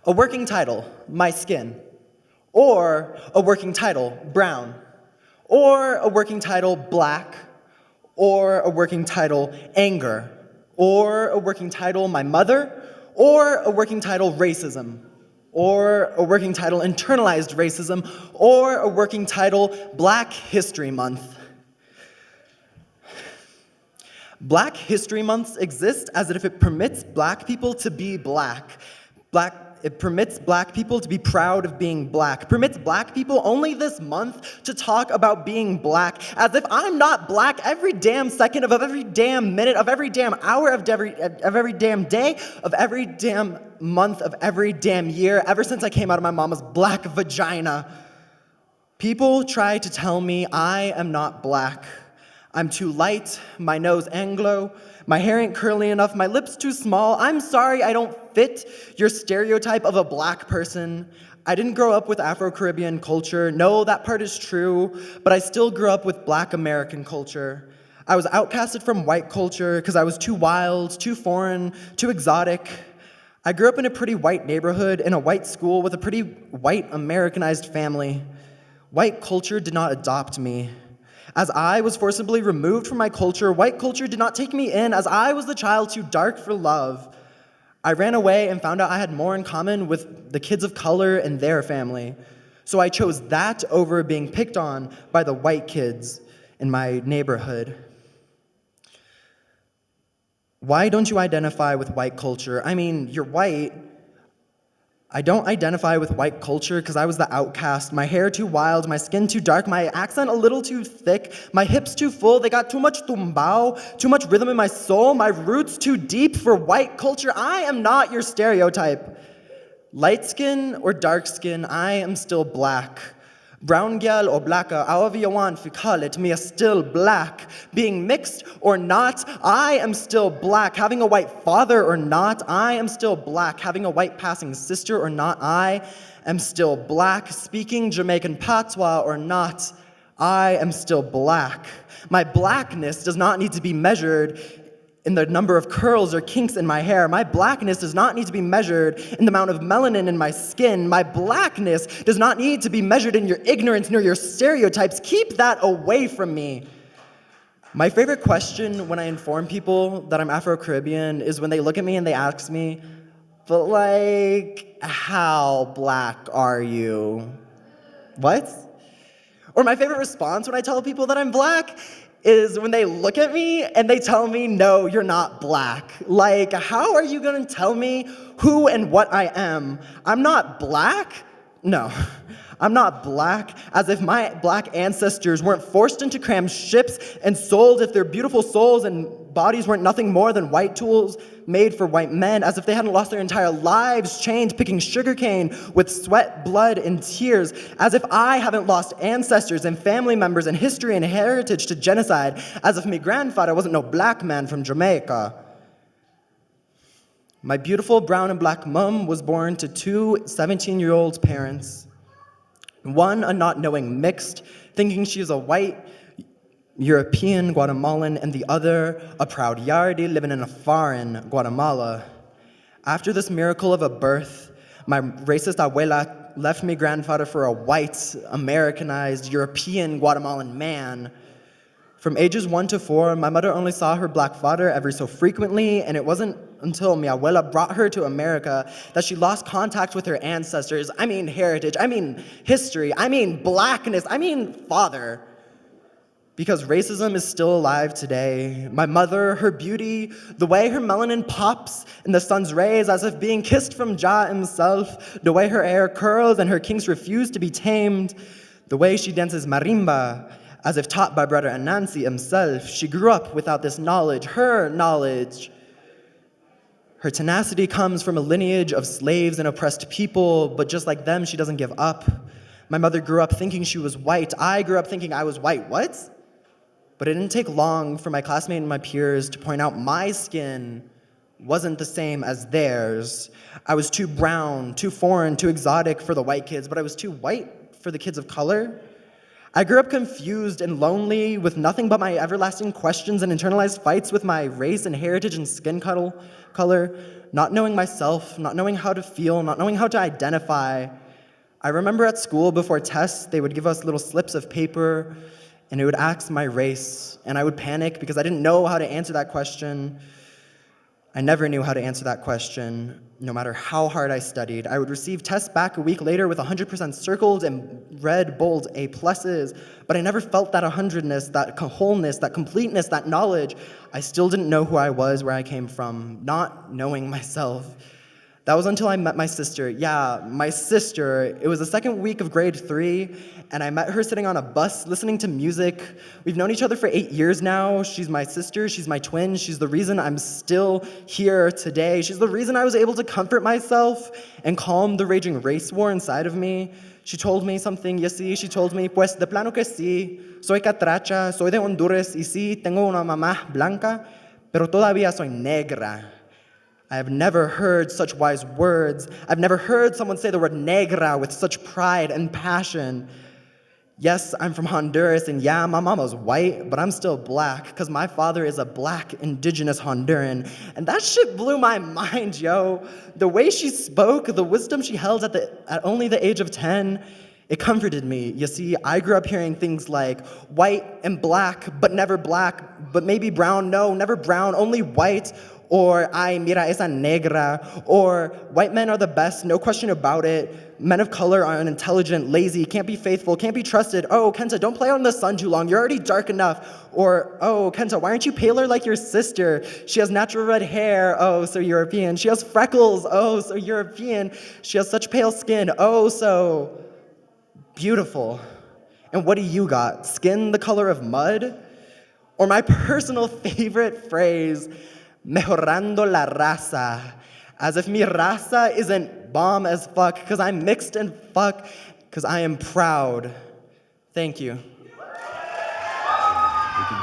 A working title, my skin. Or a working title, brown. Or a working title, black. Or a working title, anger. Or a working title, my mother. Or a working title, racism. Or a working title, internalized racism. Or a working title, Black History Month. Black History Months exist as if it permits black people to be black. It permits black people to be proud of being black. Permits black people only this month to talk about being black, as if I'm not black every damn second of every damn minute of every damn hour of every damn day of every damn month of every damn year ever since I came out of my mama's black vagina. People try to tell me I am not black. I'm too light, my nose Anglo, my hair ain't curly enough, my lips too small. I'm sorry I don't fit your stereotype of a black person. I didn't grow up with Afro-Caribbean culture. No, that part is true, but I still grew up with Black American culture. I was outcasted from white culture because I was too wild, too foreign, too exotic. I grew up in a pretty white neighborhood, in a white school with a pretty white Americanized family. White culture did not adopt me. As I was forcibly removed from my culture, white culture did not take me in, as I was the child too dark for love. I ran away and found out I had more in common with the kids of color and their family. So I chose that over being picked on by the white kids in my neighborhood. Why don't you identify with white culture? I mean, you're white. I don't identify with white culture because I was the outcast. My hair too wild, my skin too dark, my accent a little too thick, my hips too full, they got too much tumbao, too much rhythm in my soul, my roots too deep for white culture. I am not your stereotype. Light skin or dark skin, I am still black. Brown gal or blacka, however you want to call it, me is still black. Being mixed or not, I am still black. Having a white father or not, I am still black. Having a white passing sister or not, I am still black. Speaking Jamaican patois or not, I am still black. My blackness does not need to be measured in the number of curls or kinks in my hair. My blackness does not need to be measured in the amount of melanin in my skin. My blackness does not need to be measured in your ignorance nor your stereotypes. Keep that away from me. My favorite question when I inform people that I'm Afro-Caribbean is when they look at me and they ask me, but like, how black are you? What? Or my favorite response when I tell people that I'm black is when they look at me and they tell me, no, you're not black. Like, how are you gonna tell me who and what I am? I'm not black? No, I'm not black, as if my black ancestors weren't forced into crammed ships and sold if their beautiful souls and bodies weren't nothing more than white tools made for white men, as if they hadn't lost their entire lives chained picking sugarcane with sweat, blood, and tears, as if I haven't lost ancestors and family members and history and heritage to genocide, as if my grandfather wasn't no black man from Jamaica. My beautiful brown and black mom was born to two 17-year-old parents. One, a not knowing mixed, thinking she was a white European Guatemalan, and the other, a proud Yardi living in a foreign Guatemala. After this miracle of a birth, my racist abuela left me grandfather for a white, Americanized, European Guatemalan man. From ages 1 to 4, my mother only saw her black father every so frequently, and it wasn't until mi abuela brought her to America that she lost contact with her ancestors. I mean heritage, I mean history, I mean blackness, I mean father. Because racism is still alive today. My mother, her beauty, the way her melanin pops in the sun's rays as if being kissed from Jah himself, the way her hair curls and her kinks refuse to be tamed, the way she dances marimba, as if taught by Brother Anansi himself. She grew up without this knowledge, her knowledge. Her tenacity comes from a lineage of slaves and oppressed people, but just like them, she doesn't give up. My mother grew up thinking she was white. I grew up thinking I was white. What? But it didn't take long for my classmates and my peers to point out my skin wasn't the same as theirs. I was too brown, too foreign, too exotic for the white kids, but I was too white for the kids of color. I grew up confused and lonely with nothing but my everlasting questions and internalized fights with my race and heritage and skin color, not knowing myself, not knowing how to feel, not knowing how to identify. I remember at school before tests, they would give us little slips of paper and it would ask my race, and I would panic because I didn't know how to answer that question. I never knew how to answer that question, no matter how hard I studied. I would receive tests back a week later with 100% circled and red, bold A pluses, but I never felt that 100ness, that wholeness, that completeness, that knowledge. I still didn't know who I was, where I came from, not knowing myself. That was until I met my sister. Yeah, my sister. It was the second week of grade 3, and I met her sitting on a bus listening to music. We've known each other for 8 years now. She's my sister, she's my twin, she's the reason I'm still here today. She's the reason I was able to comfort myself and calm the raging race war inside of me. She told me something, y sí, she told me, pues de plano que sí, soy catracha, soy de Honduras, y sí, tengo una mamá blanca, pero todavía soy negra. I have never heard such wise words. I've never heard someone say the word negra with such pride and passion. Yes, I'm from Honduras, and yeah, my mama's white, but I'm still black, because my father is a black indigenous Honduran. And that shit blew my mind, yo. The way she spoke, the wisdom she held at only the age of 10, it comforted me. You see, I grew up hearing things like white and black, but never black, but maybe brown, no, never brown, only white, or ay, mira esa negra, or white men are the best, no question about it. Men of color are unintelligent, lazy, can't be faithful, can't be trusted. Oh, Kenta, don't play out in the sun too long, you're already dark enough. Or, oh, Kenta, why aren't you paler like your sister? She has natural red hair, oh, so European. She has freckles, oh, so European. She has such pale skin, oh, so beautiful. And what do you got? Skin the color of mud? Or my personal favorite phrase, mejorando la raza. As if mi raza isn't bomb as fuck, because I'm mixed and fuck, because I am proud. Thank you. We can